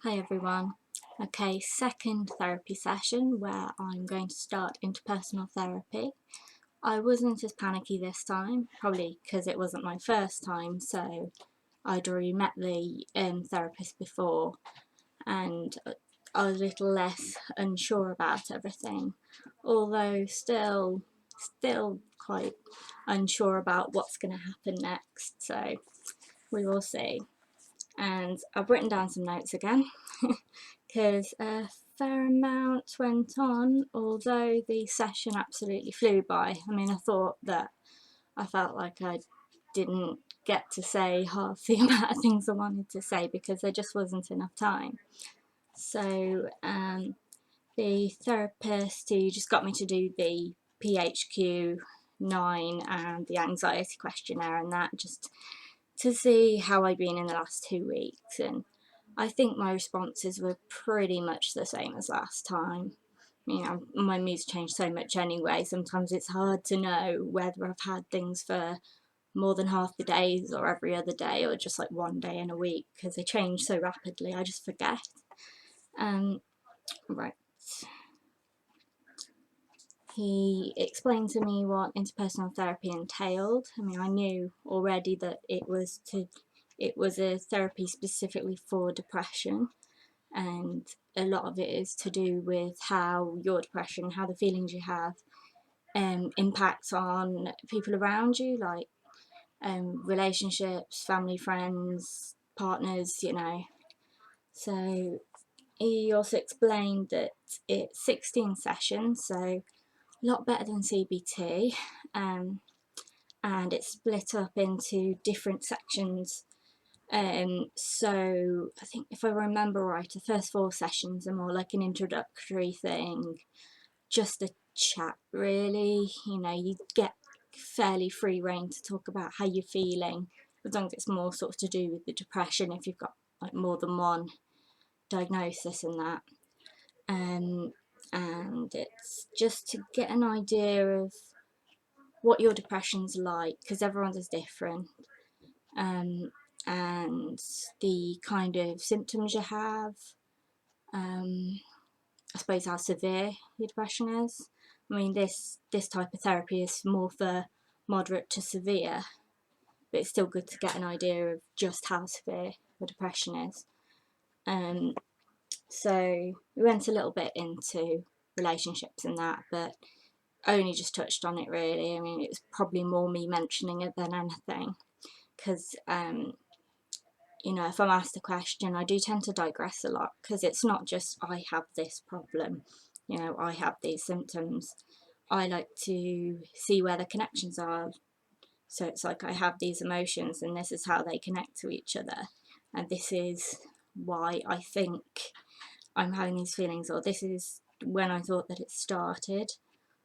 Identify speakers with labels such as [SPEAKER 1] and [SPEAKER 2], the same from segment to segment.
[SPEAKER 1] Hi everyone. Okay, second therapy session where I'm going to start interpersonal therapy. I wasn't as panicky this time, probably because it wasn't my first time, so I'd already met the therapist before and I was a little less unsure about everything, although still quite unsure about what's going to happen next, so we will see. And I've written down some notes again because a fair amount went on, although the session absolutely flew by. I mean, I felt like I didn't get to say half the amount of things I wanted to say because there just wasn't enough time. So the therapist who just got me to do the PHQ 9 and the anxiety questionnaire and that, just to see how I'd been in the last 2 weeks, and I think my responses were pretty much the same as last time. You know, my mood's changed so much anyway, sometimes it's hard to know whether I've had things for more than half the days or every other day or just like one day in a week because they change so rapidly, I just forget. Right. He explained to me what interpersonal therapy entailed. I mean, I knew already that it was a therapy specifically for depression, and a lot of it is to do with how your depression, how the feelings you have, impacts on people around you, like relationships, family, friends, partners, you know. So he also explained that it's 16 sessions, so a lot better than CBT, and it's split up into different sections. So I think if I remember right, the first 4 sessions are more like an introductory thing, just a chat really. You know, you get fairly free rein to talk about how you're feeling, as long as it's more sort of to do with the depression, if you've got like more than one diagnosis and that. And it's just to get an idea of what your depression's like, because everyone's is different, and the kind of symptoms you have, I suppose how severe your depression is. I mean, this type of therapy is more for moderate to severe, but it's still good to get an idea of just how severe the depression is. So we went a little bit into relationships and that, but only just touched on it really. I mean, it was probably more me mentioning it than anything, because you know, if I'm asked a question, I do tend to digress a lot, because it's not just I have this problem, you know, I have these symptoms. I like to see where the connections are. So it's like I have these emotions and this is how they connect to each other. And this is why I think I'm having these feelings, or this is when I thought that it started,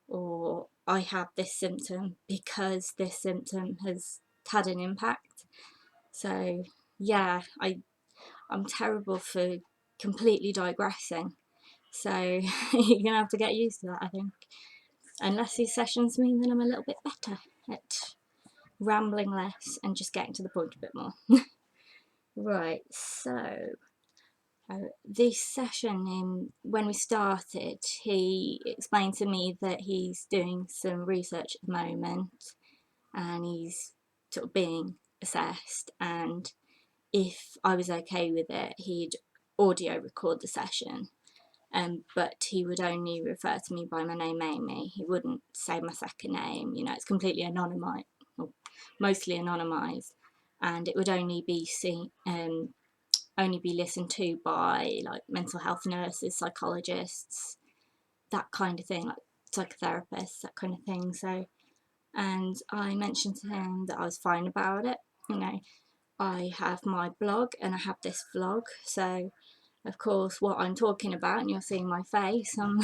[SPEAKER 1] or I have this symptom because this symptom has had an impact. So yeah, I'm terrible for completely digressing. So you're gonna have to get used to that, I think. Unless these sessions mean that I'm a little bit better at rambling less and just getting to the point a bit more. Right, so this session, when we started, he explained to me that he's doing some research at the moment and he's sort of being assessed, and if I was okay with it, he'd audio record the session. But he would only refer to me by my name Amy. He wouldn't say my second name. You know, it's completely anonymised, or mostly anonymised, and it would only be listened to by like mental health nurses, psychologists, that kind of thing, like psychotherapists, that kind of thing. So, and I mentioned to him that I was fine about it. You know, I have my blog and I have this vlog, so of course what I'm talking about, and you're seeing my face, I'm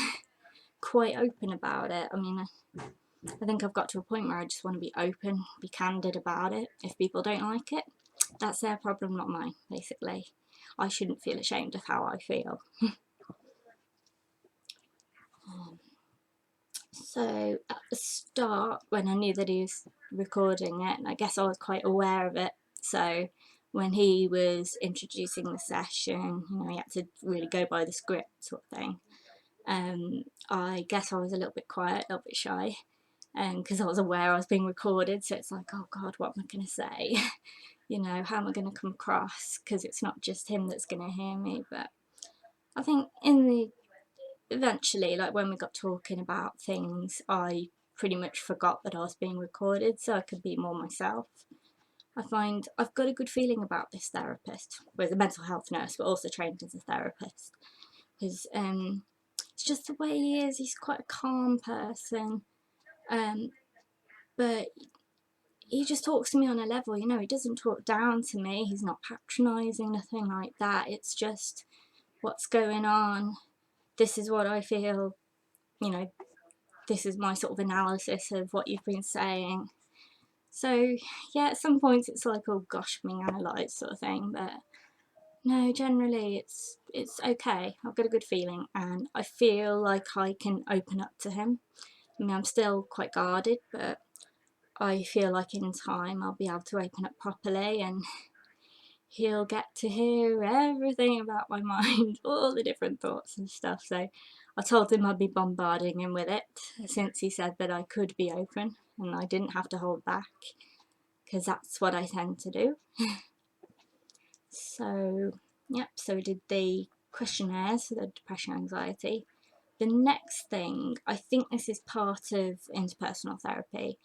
[SPEAKER 1] quite open about it. I mean, I think I've got to a point where I just want to be open, be candid about it. If people don't like it, that's their problem, not mine, basically. I shouldn't feel ashamed of how I feel. So at the start, when I knew that he was recording it, and I guess I was quite aware of it, so when he was introducing the session, he had to really go by the script sort of thing. I guess I was a little bit quiet, a little bit shy, because I was aware I was being recorded, so it's like, oh God, what am I going to say? How am I going to come across? Because it's not just him that's going to hear me. But I think eventually, like when we got talking about things, I pretty much forgot that I was being recorded, so I could be more myself. I find I've got a good feeling about this therapist, who is a mental health nurse, but also trained as a therapist, because it's just the way he is. He's quite a calm person, but he just talks to me on a level, he doesn't talk down to me, he's not patronising, nothing like that. It's just, what's going on, this is what I feel, this is my sort of analysis of what you've been saying. So yeah, at some points it's like, oh gosh, being analysed sort of thing, but no, generally it's okay. I've got a good feeling and I feel like I can open up to him. I'm still quite guarded, but I feel like in time I'll be able to open up properly and he'll get to hear everything about my mind, all the different thoughts and stuff. So I told him I'd be bombarding him with it, since he said that I could be open and I didn't have to hold back, because that's what I tend to do. So yep, so we did the questionnaires for the depression, anxiety. The next thing, I think this is part of interpersonal therapy.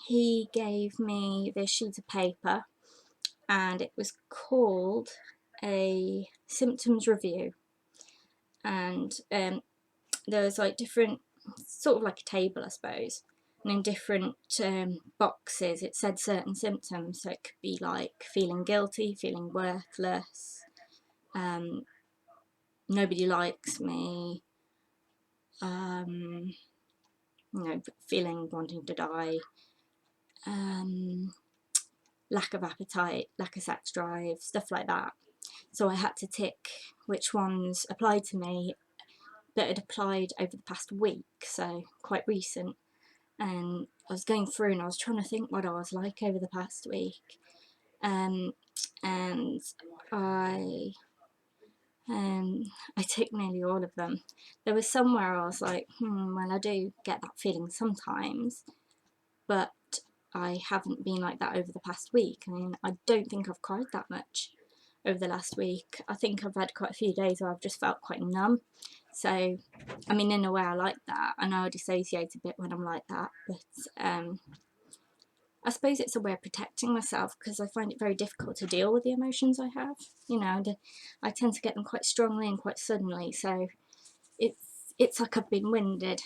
[SPEAKER 1] He gave me this sheet of paper and it was called a symptoms review, and there was like different, sort of like a table I suppose, and in different boxes it said certain symptoms. So it could be like feeling guilty, feeling worthless, nobody likes me, feeling wanting to die, lack of appetite, lack of sex drive, stuff like that. So I had to tick which ones applied to me that had applied over the past week, so quite recent. And I was going through and I was trying to think what I was like over the past week. And I ticked nearly all of them. There was some where I was like, well, I do get that feeling sometimes, but I haven't been like that over the past week. I mean, I don't think I've cried that much over the last week. I think I've had quite a few days where I've just felt quite numb. So, I mean, in a way I like that. I know I dissociate a bit when I'm like that, but I suppose it's a way of protecting myself, because I find it very difficult to deal with the emotions I have. I tend to get them quite strongly and quite suddenly, so it's like I've been winded.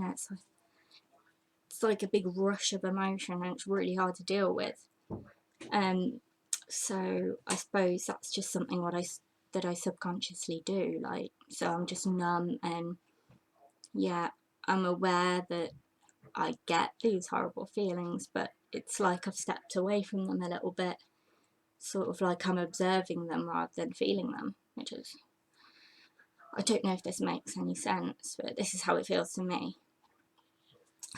[SPEAKER 1] It's like a big rush of emotion and it's really hard to deal with. So I suppose that's just something that I subconsciously do. Like, so I'm just numb, and yeah, I'm aware that I get these horrible feelings, but it's like I've stepped away from them a little bit, sort of like I'm observing them rather than feeling them, which is, I don't know if this makes any sense, but this is how it feels to me.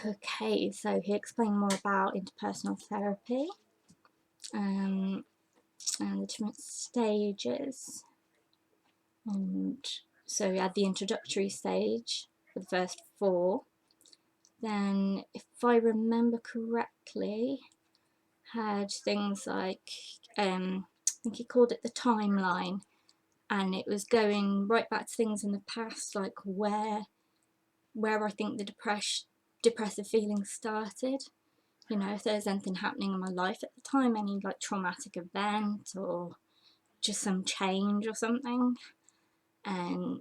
[SPEAKER 1] Okay, so he explained more about interpersonal therapy, and the different stages. And so we had the introductory stage for the first 4. Then, if I remember correctly, had things like, I think he called it the timeline, and it was going right back to things in the past, like where I think the depressive feelings started. If there's anything happening in my life at the time, any like traumatic event or just some change or something, and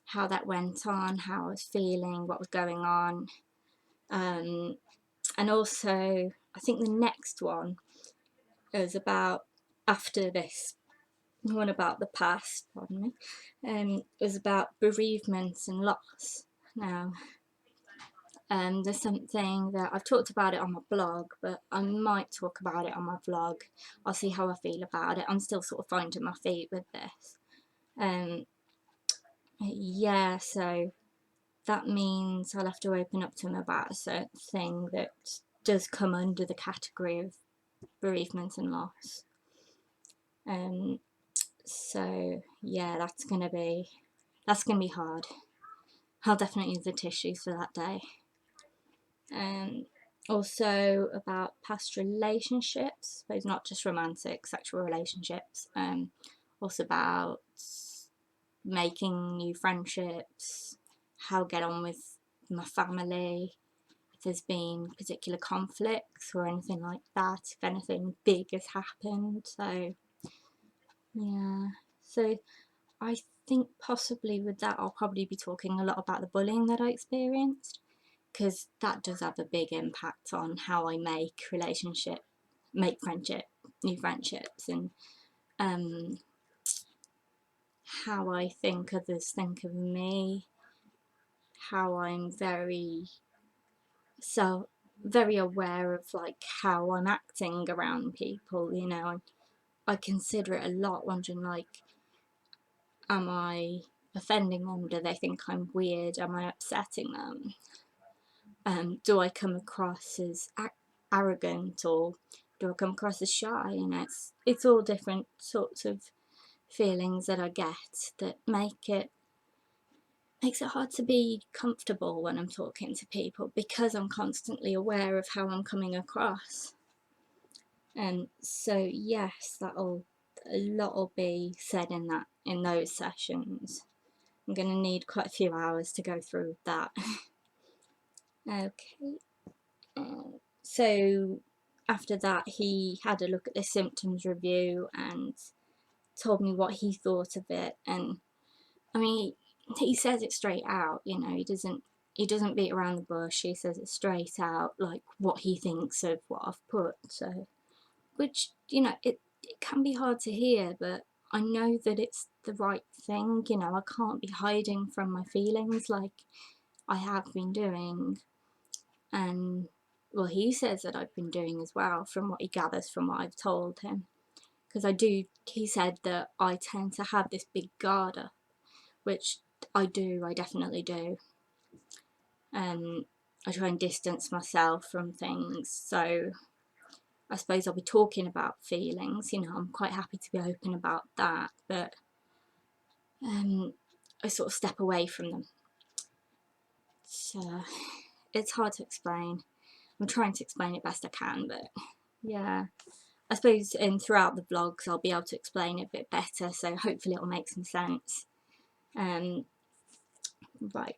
[SPEAKER 1] how that went on, how I was feeling, what was going on. And also, I think the next one is about, after this one about the past, pardon me, was about bereavement and loss. Now, there's something that I've talked about it on my blog, but I might talk about it on my vlog. I'll see how I feel about it. I'm still sort of finding my feet with this. Yeah, so that means I'll have to open up to him about a certain thing that does come under the category of bereavement and loss. So yeah, that's gonna be hard. I'll definitely use the tissues for that day. Also about past relationships, I suppose not just romantic, sexual relationships. Also about making new friendships, how I get on with my family, if there's been particular conflicts or anything like that, if anything big has happened. So yeah, so I think possibly with that I'll probably be talking a lot about the bullying that I experienced, because that does have a big impact on how I make new friendships, and how I think others think of me, how I'm very aware of like how I'm acting around people, you know. I consider it a lot, wondering like, am I offending them? Do they think I'm weird? Am I upsetting them? Do I come across as arrogant, or do I come across as shy? You know, it's all different sorts of feelings that I get that makes it hard to be comfortable when I'm talking to people, because I'm constantly aware of how I'm coming across. And so yes, a lot will be said in those sessions. I'm going to need quite a few hours to go through that. Okay. So after that, he had a look at the symptoms review and told me what he thought of it. And I mean, he says it straight out, you know. He doesn't beat around the bush. He says it straight out, like what he thinks of what I've put. So, which, you know, it can be hard to hear, but I know that it's the right thing. You know, I can't be hiding from my feelings like I have been doing. And well, he says that I've been doing as well, from what he gathers from what I've told him. Because he said that I tend to have this big guard up, which I definitely do. I try and distance myself from things, so I suppose I'll be talking about feelings, you know. I'm quite happy to be open about that, but I sort of step away from them. So it's hard to explain. I'm trying to explain it best I can, but yeah. I suppose throughout the vlogs I'll be able to explain it a bit better, so hopefully it'll make some sense. Right.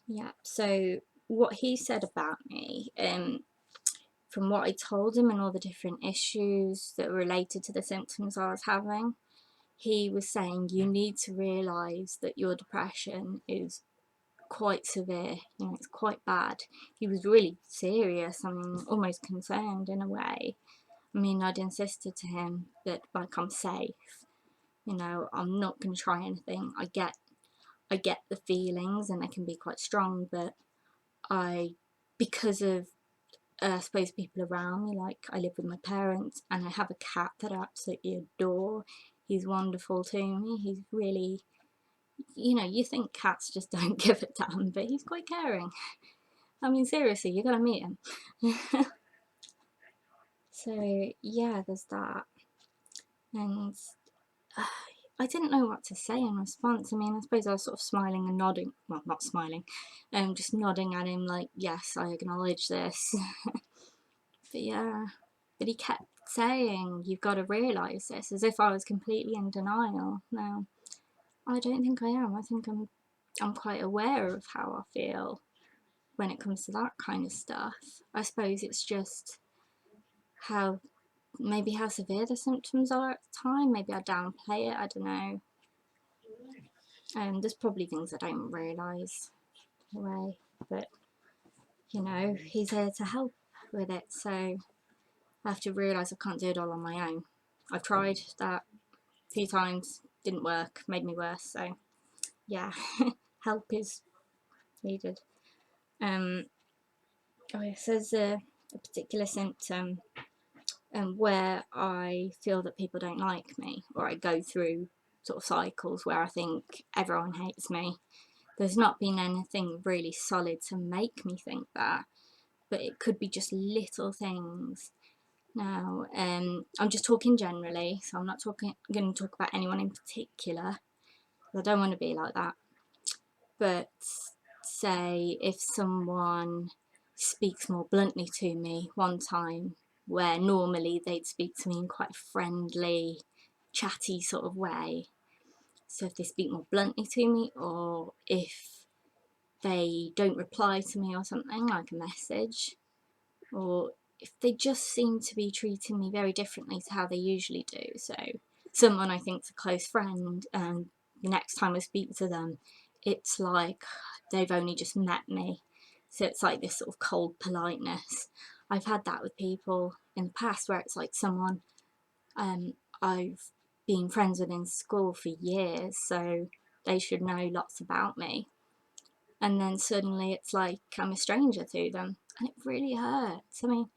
[SPEAKER 1] Yeah, so what he said about me, from what I told him and all the different issues that were related to the symptoms I was having, he was saying you need to realise that your depression is quite severe, you know, it's quite bad. He was really serious, I mean, almost concerned in a way. I mean, I'd insisted to him that, like, I'm safe, you know, I'm not going to try anything. I get the feelings and they can be quite strong, but because of I suppose people around me, like I live with my parents and I have a cat that I absolutely adore. He's wonderful to me. He's really, you know, you think cats just don't give a damn, but he's quite caring. I mean, seriously, you gotta meet him. So yeah, there's that. And I didn't know what to say in response. I mean, I suppose I was sort of smiling and nodding. Well, not smiling, just nodding at him like, yes, I acknowledge this. But yeah, but he kept saying, you've got to realise this, as if I was completely in denial. Now, I don't think I am. I think I'm quite aware of how I feel when it comes to that kind of stuff. I suppose it's just how severe the symptoms are at the time. Maybe I downplay it, I don't know. There's probably things I don't realise anyway, but you know, he's here to help with it, so I have to realise I can't do it all on my own. I've tried that a few times, didn't work, made me worse, so yeah, help is needed. So there's a particular symptom where I feel that people don't like me, or I go through sort of cycles where I think everyone hates me. There's not been anything really solid to make me think that, but it could be just little things. Now, I'm just talking generally, so I'm not going to talk about anyone in particular. I don't want to be like that. But say if someone speaks more bluntly to me one time, where normally they'd speak to me in quite a friendly, chatty sort of way. So if they speak more bluntly to me, or if they don't reply to me or something, like a message, or if they just seem to be treating me very differently to how they usually do. So someone I think's a close friend, and the next time I speak to them, it's like they've only just met me. So it's like this sort of cold politeness. I've had that with people in the past where it's like someone I've been friends with in school for years, so they should know lots about me. And then suddenly it's like I'm a stranger to them, and it really hurts. I mean,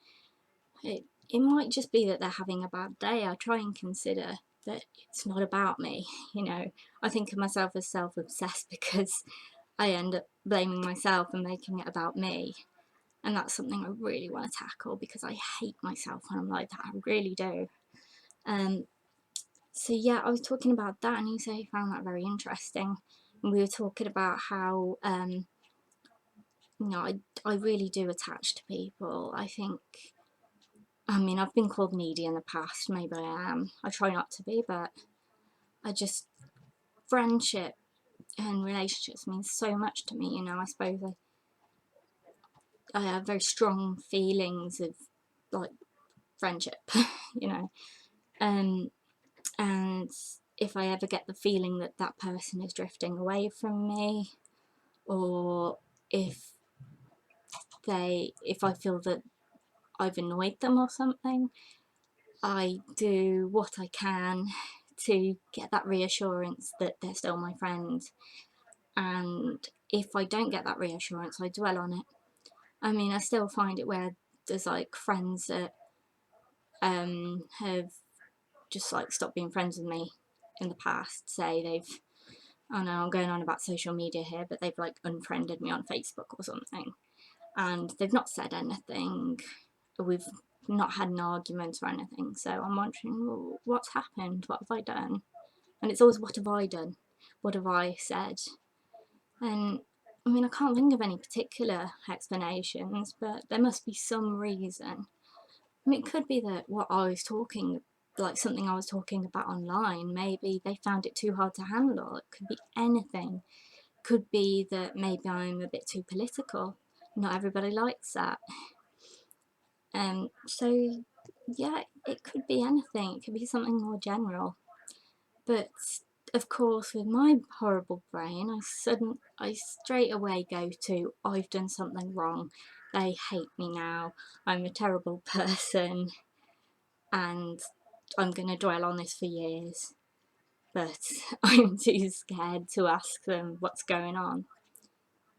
[SPEAKER 1] it might just be that they're having a bad day. I try and consider that it's not about me. I think of myself as self-obsessed because I end up blaming myself and making it about me. And that's something I really want to tackle because I hate myself when I'm like that. I really do. So yeah, I was talking about that, and you say you found that very interesting. And we were talking about how I really do attach to people. I mean, I've been called needy in the past. Maybe I am. I try not to be, but friendship and relationships mean so much to me. I suppose I have very strong feelings of like friendship, you know. Um, and if I ever get the feeling that that person is drifting away from me, or if I feel that I've annoyed them or something, I do what I can to get that reassurance that they're still my friend. And if I don't get that reassurance, I dwell on it. I mean, I still find it where there's like friends that have just like stopped being friends with me in the past. Say they've, I know I'm going on about social media here, but they've like unfriended me on Facebook or something, and they've not said anything. We've not had an argument or anything. So I'm wondering, well, what's happened? What have I done? And it's always, what have I done? What have I said? And I mean, I can't think of any particular explanations, but there must be some reason. I mean, it could be that like something I was talking about online, maybe they found it too hard to handle. It could be anything. Could be that maybe I'm a bit too political. Not everybody likes that. So yeah, it could be anything. It could be something more general. But of course, with my horrible brain, I straight away go to, I've done something wrong. They hate me now. I'm a terrible person, and I'm going to dwell on this for years. But I'm too scared to ask them what's going on.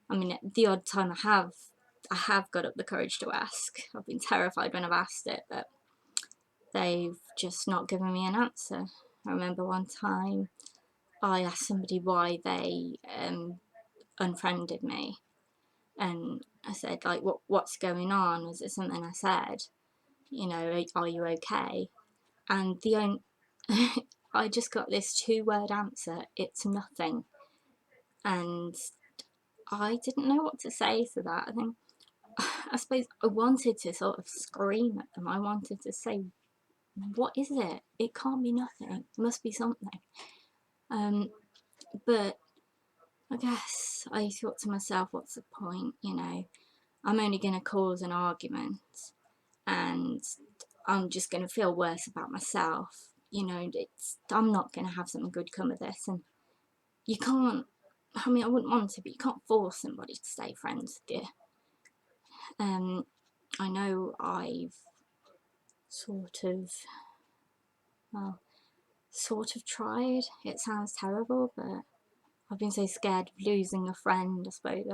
[SPEAKER 1] I mean, the odd time I have got up the courage to ask. I've been terrified when I've asked it, but they've just not given me an answer. I remember one time I asked somebody why they unfriended me, and I said, like, what's going on? Was it something I said? Are you okay? And I just got this 2-word answer: it's nothing. And I didn't know what to say to that. I suppose I wanted to sort of scream at them. I wanted to say, what is it? It can't be nothing. It must be something. But I guess I thought to myself, what's the point? I'm only going to cause an argument, and I'm just going to feel worse about myself. I'm not going to have something good come of this. And you can't, I mean, I wouldn't want to, but you can't force somebody to stay friends with you. I know I've sort of, well, sort of tried. It sounds terrible, but I've been so scared of losing a friend. I suppose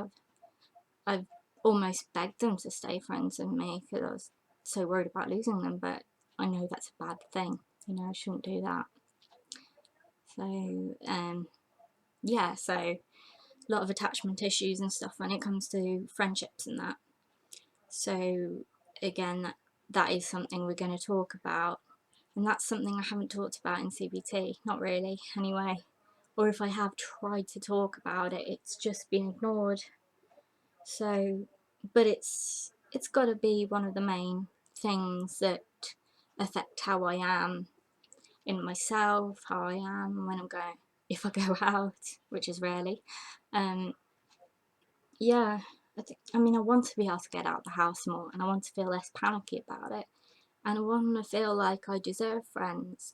[SPEAKER 1] I've almost begged them to stay friends with me because I was so worried about losing them, but I know that's a bad thing. I shouldn't do that. So, yeah, so a lot of attachment issues and stuff when it comes to friendships and that. So again, that is something we're going to talk about, and that's something I haven't talked about in CBT, not really anyway, or if I have tried to talk about it, it's just been ignored. So, but it's got to be one of the main things that affect how I am in myself, how I am when I'm going, if I go out, which is rarely. Yeah, I mean, I want to be able to get out of the house more, and I want to feel less panicky about it, and I want to feel like I deserve friends,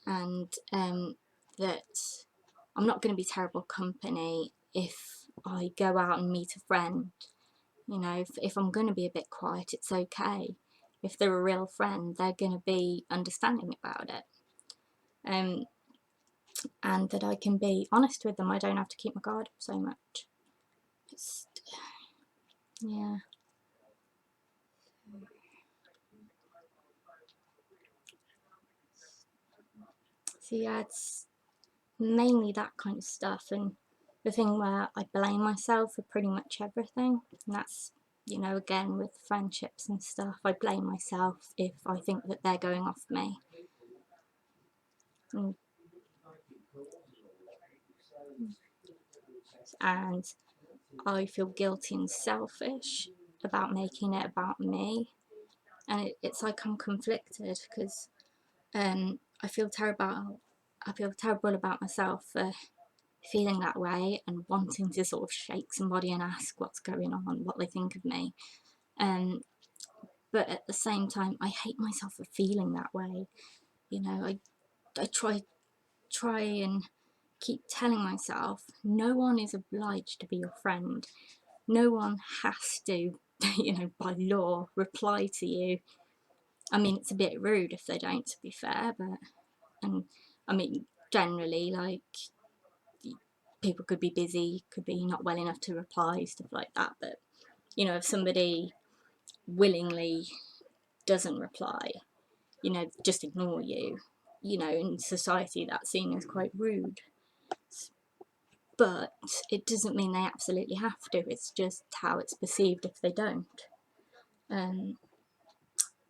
[SPEAKER 1] and that I'm not going to be terrible company if I go out and meet a friend. You know, if I'm going to be a bit quiet, it's okay. If they're a real friend, they're going to be understanding about it. And that I can be honest with them. I don't have to keep my guard up so much. Just, yeah. So yeah, it's mainly that kind of stuff, and the thing where I blame myself for pretty much everything, and that's, you know, again with friendships and stuff, I blame myself if I think that they're going off me. And I feel guilty and selfish about making it about me, and it's like I'm conflicted because I feel terrible about myself for feeling that way and wanting to sort of shake somebody and ask what's going on, what they think of me. But at the same time, I hate myself for feeling that way. You know, I try and keep telling myself no one is obliged to be your friend. No one has to, you know, by law, reply to you. I mean, it's a bit rude if they don't, to be fair, but, and I mean, generally, like, people could be busy, could be not well enough to reply, stuff like that. But, you know, if somebody willingly doesn't reply, you know, just ignore you, you know, in society that's seen as quite rude. But it doesn't mean they absolutely have to, it's just how it's perceived if they don't.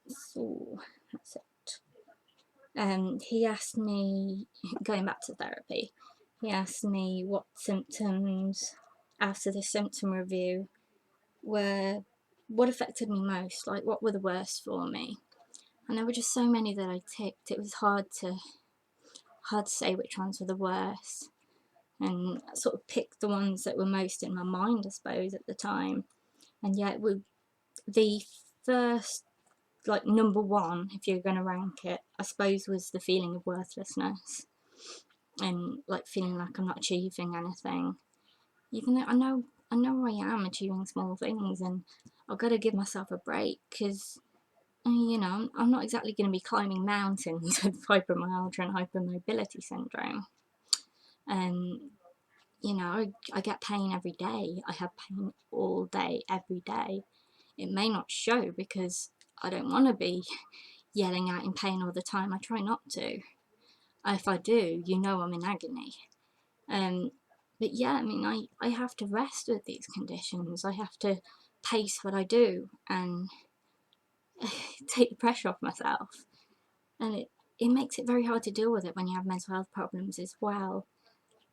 [SPEAKER 1] So that's it. He asked me, going back to therapy, he asked me what symptoms, after the symptom review, were what affected me most, like what were the worst for me. And there were just so many that I ticked, it was hard to say which ones were the worst, and I sort of picked the ones that were most in my mind, I suppose, at the time. And yet, with the first, like, number one, if you're going to rank it, I suppose, was the feeling of worthlessness, and like feeling like I'm not achieving anything, even though I know I am achieving small things, and I've got to give myself a break because, you know, I'm not exactly going to be climbing mountains with fibromyalgia and hypermobility syndrome. You know, I get pain every day. I have pain all day, every day. It may not show because I don't want to be yelling out in pain all the time. I try not to. If I do, you know I'm in agony. But yeah, I mean, I have to rest with these conditions. I have to pace what I do and take the pressure off myself. And it makes it very hard to deal with it when you have mental health problems as well,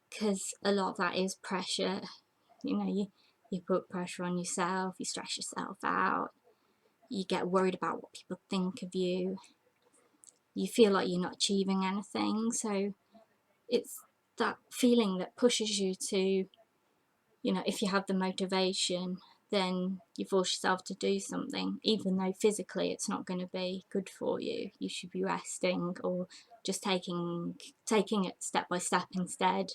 [SPEAKER 1] because a lot of that is pressure. You know, you put pressure on yourself, you stress yourself out, you get worried about what people think of you, you feel like you're not achieving anything. So it's that feeling that pushes you to, you know, if you have the motivation, then you force yourself to do something, even though physically it's not going to be good for you. You should be resting or just taking it step by step instead.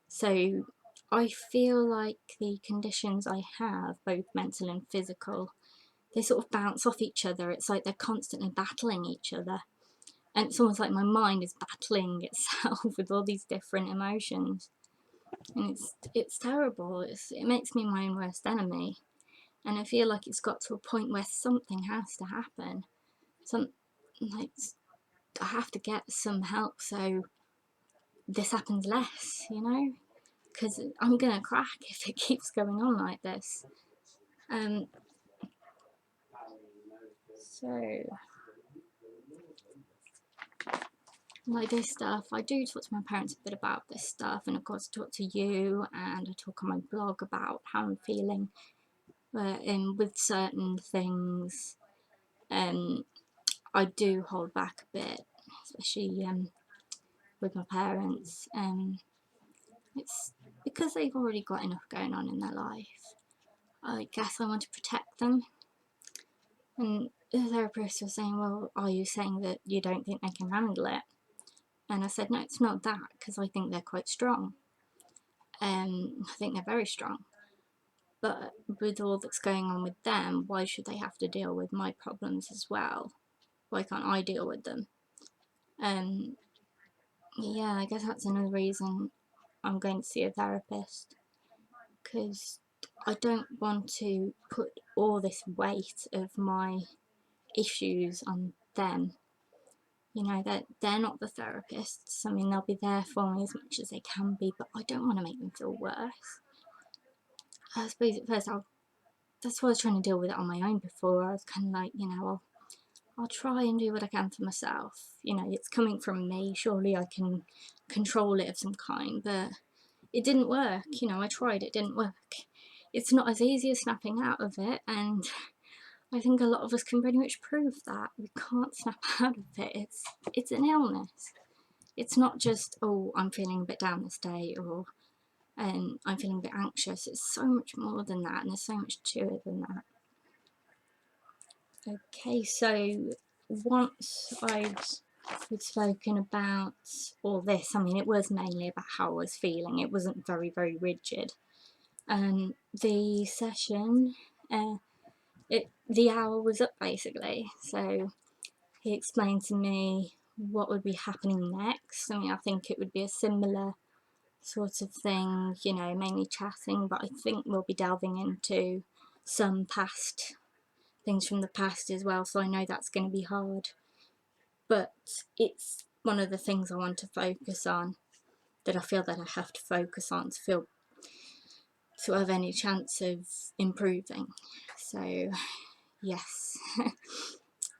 [SPEAKER 1] So I feel like the conditions I have, both mental and physical, they sort of bounce off each other. It's like they're constantly battling each other. And it's almost like my mind is battling itself with all these different emotions. And it's terrible. It makes me my own worst enemy. And I feel like it's got to a point where something has to happen. Like, I have to get some help so this happens less, you know? Because I'm gonna crack if it keeps going on like this. So, like this stuff, I do talk to my parents a bit about this stuff, and of course I talk to you, and I talk on my blog about how I'm feeling with certain things. I do hold back a bit, especially with my parents. It's because they've already got enough going on in their life. I guess I want to protect them. And the therapist was saying, well, are you saying that you don't think they can handle it? And I said, no, it's not that, because I think they're quite strong. I think they're very strong. But with all that's going on with them, why should they have to deal with my problems as well? Why can't I deal with them? Yeah, I guess that's another reason I'm going to see a therapist, because I don't want to put all this weight of my issues on them. You know, that they're not the therapists. I mean, they'll be there for me as much as they can be, but I don't want to make them feel worse. I suppose at first that's why I was trying to deal with it on my own before. I was kind of like, you know, I'll try and do what I can for myself. You know, it's coming from me. Surely I can control it of some kind, but it didn't work. You know, I tried, it didn't work. It's not as easy as snapping out of it, and I think a lot of us can pretty much prove that we can't snap out of it. It's an illness. It's not just, oh, I'm feeling a bit down this day, or I'm feeling a bit anxious. It's so much more than that, and there's so much to it than that. Okay, so once we'd spoken about all this, I mean, it was mainly about how I was feeling. It wasn't very, very rigid. The session, the hour was up basically. So he explained to me what would be happening next. I mean, I think it would be a similar sort of thing, you know, mainly chatting, but I think we'll be delving into some past things from the past as well, so I know that's going to be hard, but it's one of the things I want to focus on, that I feel that I have to focus on to have any chance of improving. So yes,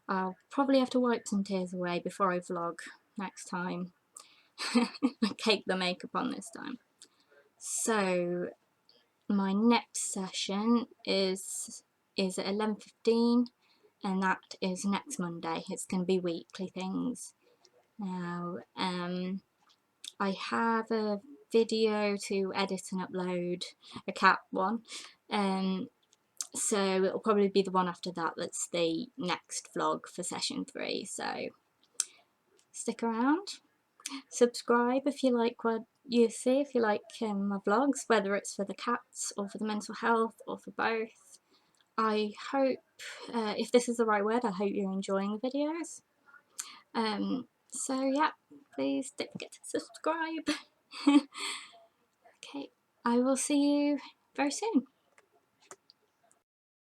[SPEAKER 1] I'll probably have to wipe some tears away before I vlog next time. Cake the makeup on this time. So my next session is at 11:15, and that is next Monday. It's going to be weekly things. Now, I have a video to edit and upload, a cat one, so it'll probably be the one after that that's the next vlog for session 3, so stick around. Subscribe if you like what you see, if you like my vlogs, whether it's for the cats or for the mental health or for both. I hope, if this is the right word, I hope you're enjoying the videos. So yeah, please don't forget to subscribe. Okay, I will see you very soon.